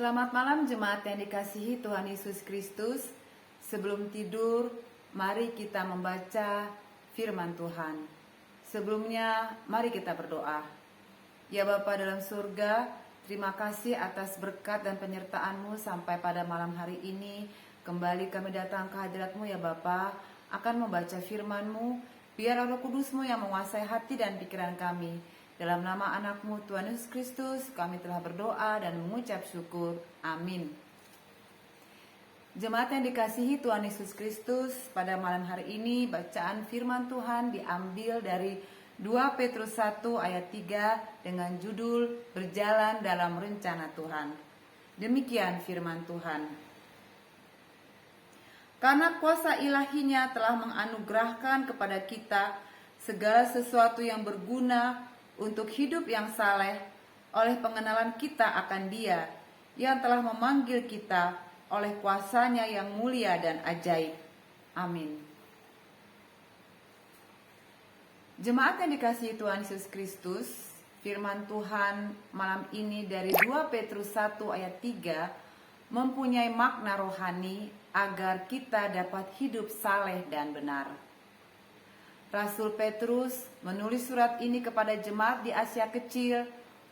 Selamat malam jemaat yang dikasihi Tuhan Yesus Kristus. Sebelum tidur, mari kita membaca firman Tuhan. Sebelumnya, mari kita berdoa. Ya Bapa dalam surga, terima kasih atas berkat dan penyertaan-Mu sampai pada malam hari ini. Kembali kami datang ke hadirat-Mu ya Bapa, akan membaca firman-Mu. Biar Roh Kudus-Mu yang menguasai hati dan pikiran kami. Dalam nama anak-Mu Tuhan Yesus Kristus, kami telah berdoa dan mengucap syukur. Amin. Jemaat yang dikasihi Tuhan Yesus Kristus, pada malam hari ini bacaan firman Tuhan diambil dari 2 Petrus 1 ayat 3 dengan judul Berjalan dalam Rencana Tuhan. Demikian firman Tuhan. Karena kuasa ilahinya telah menganugerahkan kepada kita segala sesuatu yang berguna untuk hidup yang saleh oleh pengenalan kita akan Dia yang telah memanggil kita oleh kuasa-Nya yang mulia dan ajaib. Amin. Jemaat yang dikasihi Tuhan Yesus Kristus, firman Tuhan malam ini dari 2 Petrus 1 ayat 3 mempunyai makna rohani agar kita dapat hidup saleh dan benar. Rasul Petrus menulis surat ini kepada jemaat di Asia Kecil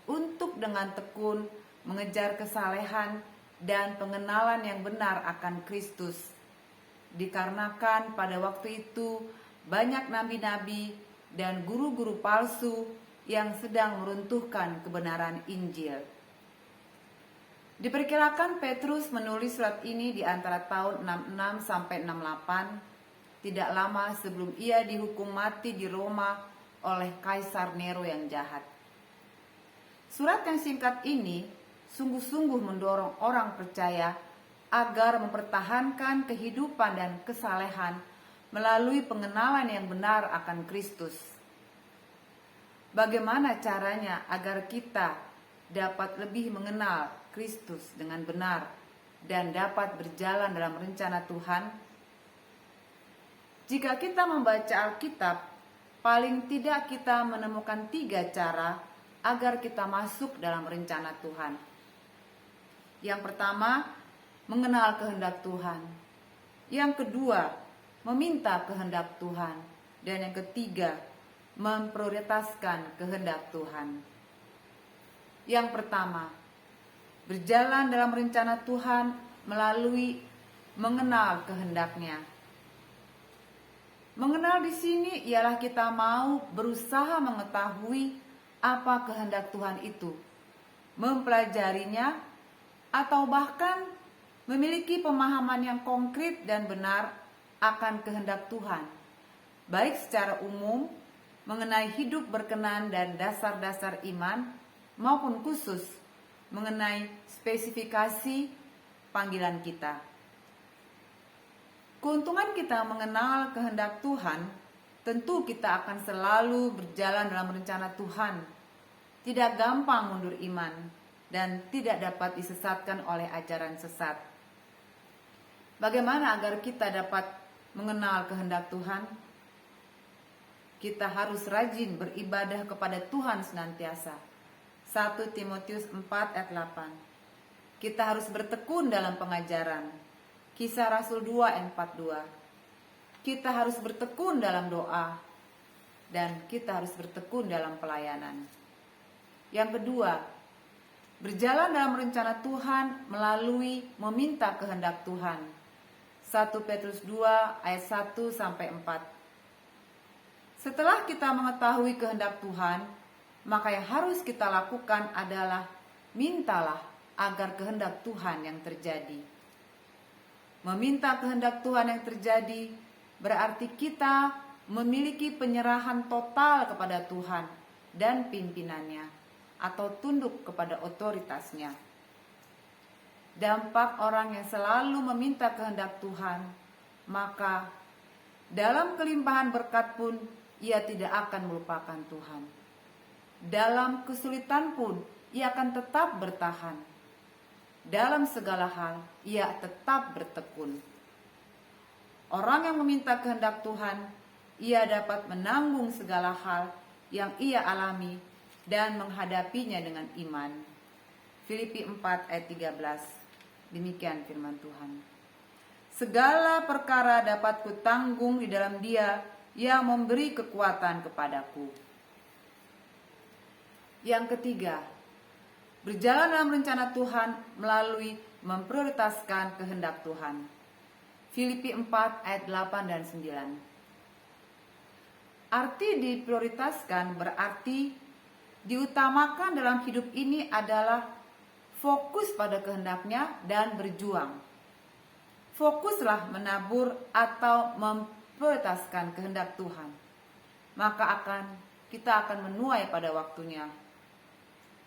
untuk dengan tekun mengejar kesalehan dan pengenalan yang benar akan Kristus. Dikarenakan pada waktu itu banyak nabi-nabi dan guru-guru palsu yang sedang meruntuhkan kebenaran Injil. Diperkirakan Petrus menulis surat ini di antara tahun 66 sampai 68. Tidak lama sebelum ia dihukum mati di Roma oleh Kaisar Nero yang jahat. Surat yang singkat ini sungguh-sungguh mendorong orang percaya agar mempertahankan kehidupan dan kesalehan melalui pengenalan yang benar akan Kristus. Bagaimana caranya agar kita dapat lebih mengenal Kristus dengan benar dan dapat berjalan dalam rencana Tuhan? Jika kita membaca Alkitab, paling tidak kita menemukan 3 cara agar kita masuk dalam rencana Tuhan. Yang pertama, mengenal kehendak Tuhan. Yang kedua, meminta kehendak Tuhan. Dan yang ketiga, memprioritaskan kehendak Tuhan. Yang pertama, berjalan dalam rencana Tuhan melalui mengenal kehendaknya. Mengenal di sini ialah kita mau berusaha mengetahui apa kehendak Tuhan itu, mempelajarinya, atau bahkan memiliki pemahaman yang konkret dan benar akan kehendak Tuhan, baik secara umum mengenai hidup berkenan dan dasar-dasar iman, maupun khusus mengenai spesifikasi panggilan kita. Keuntungan kita mengenal kehendak Tuhan, tentu kita akan selalu berjalan dalam rencana Tuhan, tidak gampang mundur iman, dan tidak dapat disesatkan oleh ajaran sesat. Bagaimana agar kita dapat mengenal kehendak Tuhan? Kita harus rajin beribadah kepada Tuhan senantiasa. 1 Timotius 4 ayat 8. Kita harus bertekun dalam pengajaran. Kisah Rasul 2 ayat 42. Kita harus bertekun dalam doa. Dan kita harus bertekun dalam pelayanan. Yang kedua, berjalan dalam rencana Tuhan melalui meminta kehendak Tuhan. 1 Petrus 2 ayat 1 sampai 4. Setelah kita mengetahui kehendak Tuhan, maka yang harus kita lakukan adalah mintalah agar kehendak Tuhan yang terjadi. Meminta kehendak Tuhan yang terjadi berarti kita memiliki penyerahan total kepada Tuhan dan pimpinannya atau tunduk kepada otoritasnya. Dampak orang yang selalu meminta kehendak Tuhan, maka dalam kelimpahan berkat pun ia tidak akan melupakan Tuhan. Dalam kesulitan pun ia akan tetap bertahan. Dalam segala hal, ia tetap bertekun. Orang yang meminta kehendak Tuhan, ia dapat menanggung segala hal yang ia alami dan menghadapinya dengan iman. Filipi 4 ayat 13. Demikian firman Tuhan. Segala perkara dapat kutanggung di dalam Dia yang memberi kekuatan kepadaku. Yang ketiga, berjalan dalam rencana Tuhan melalui memprioritaskan kehendak Tuhan. Filipi 4 ayat 8 dan 9. Arti diprioritaskan berarti diutamakan dalam hidup ini adalah fokus pada kehendaknya dan berjuang. Fokuslah menabur atau memprioritaskan kehendak Tuhan, maka kita akan menuai pada waktunya.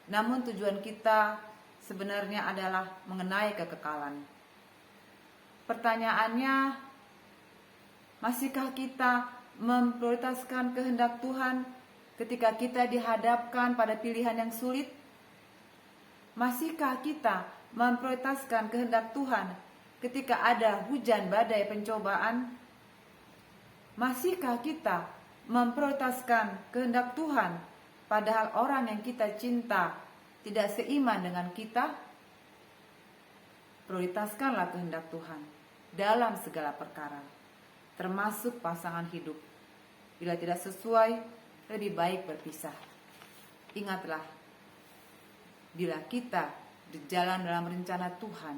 Namun tujuan kita sebenarnya adalah mengenai kekekalan. Pertanyaannya, masihkah kita memprioritaskan kehendak Tuhan ketika kita dihadapkan pada pilihan yang sulit? Masihkah kita memprioritaskan kehendak Tuhan ketika ada hujan badai pencobaan? Masihkah kita memprioritaskan kehendak Tuhan padahal orang yang kita cinta tidak seiman dengan kita? Prioritaskanlah kehendak Tuhan dalam segala perkara, termasuk pasangan hidup. Bila tidak sesuai, lebih baik berpisah. Ingatlah, bila kita berjalan dalam rencana Tuhan,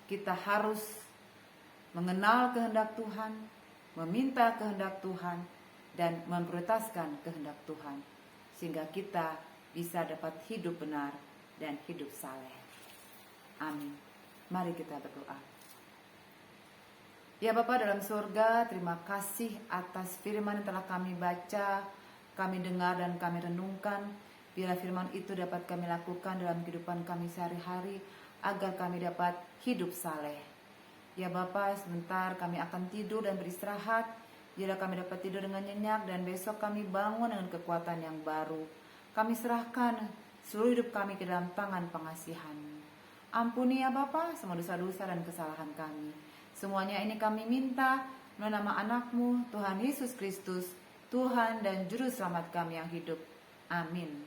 kita harus mengenal kehendak Tuhan, meminta kehendak Tuhan, dan memprioritaskan kehendak Tuhan, sehingga kita bisa dapat hidup benar dan hidup saleh. Amin. Mari kita berdoa. Ya Bapa dalam surga, terima kasih atas firman yang telah kami baca, kami dengar dan kami renungkan. Biar firman itu dapat kami lakukan dalam kehidupan kami sehari-hari, agar kami dapat hidup saleh. Ya Bapa, sebentar kami akan tidur dan beristirahat. Bila kami dapat tidur dengan nyenyak dan besok kami bangun dengan kekuatan yang baru, kami serahkan seluruh hidup kami ke dalam tangan pengasihan. Ampuni ya Bapa semua dosa-dosa dan kesalahan kami. Semuanya ini kami minta melalui nama anak-Mu, Tuhan Yesus Kristus, Tuhan dan Juru Selamat kami yang hidup. Amin.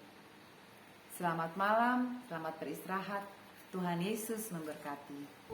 Selamat malam, selamat beristirahat. Tuhan Yesus memberkati.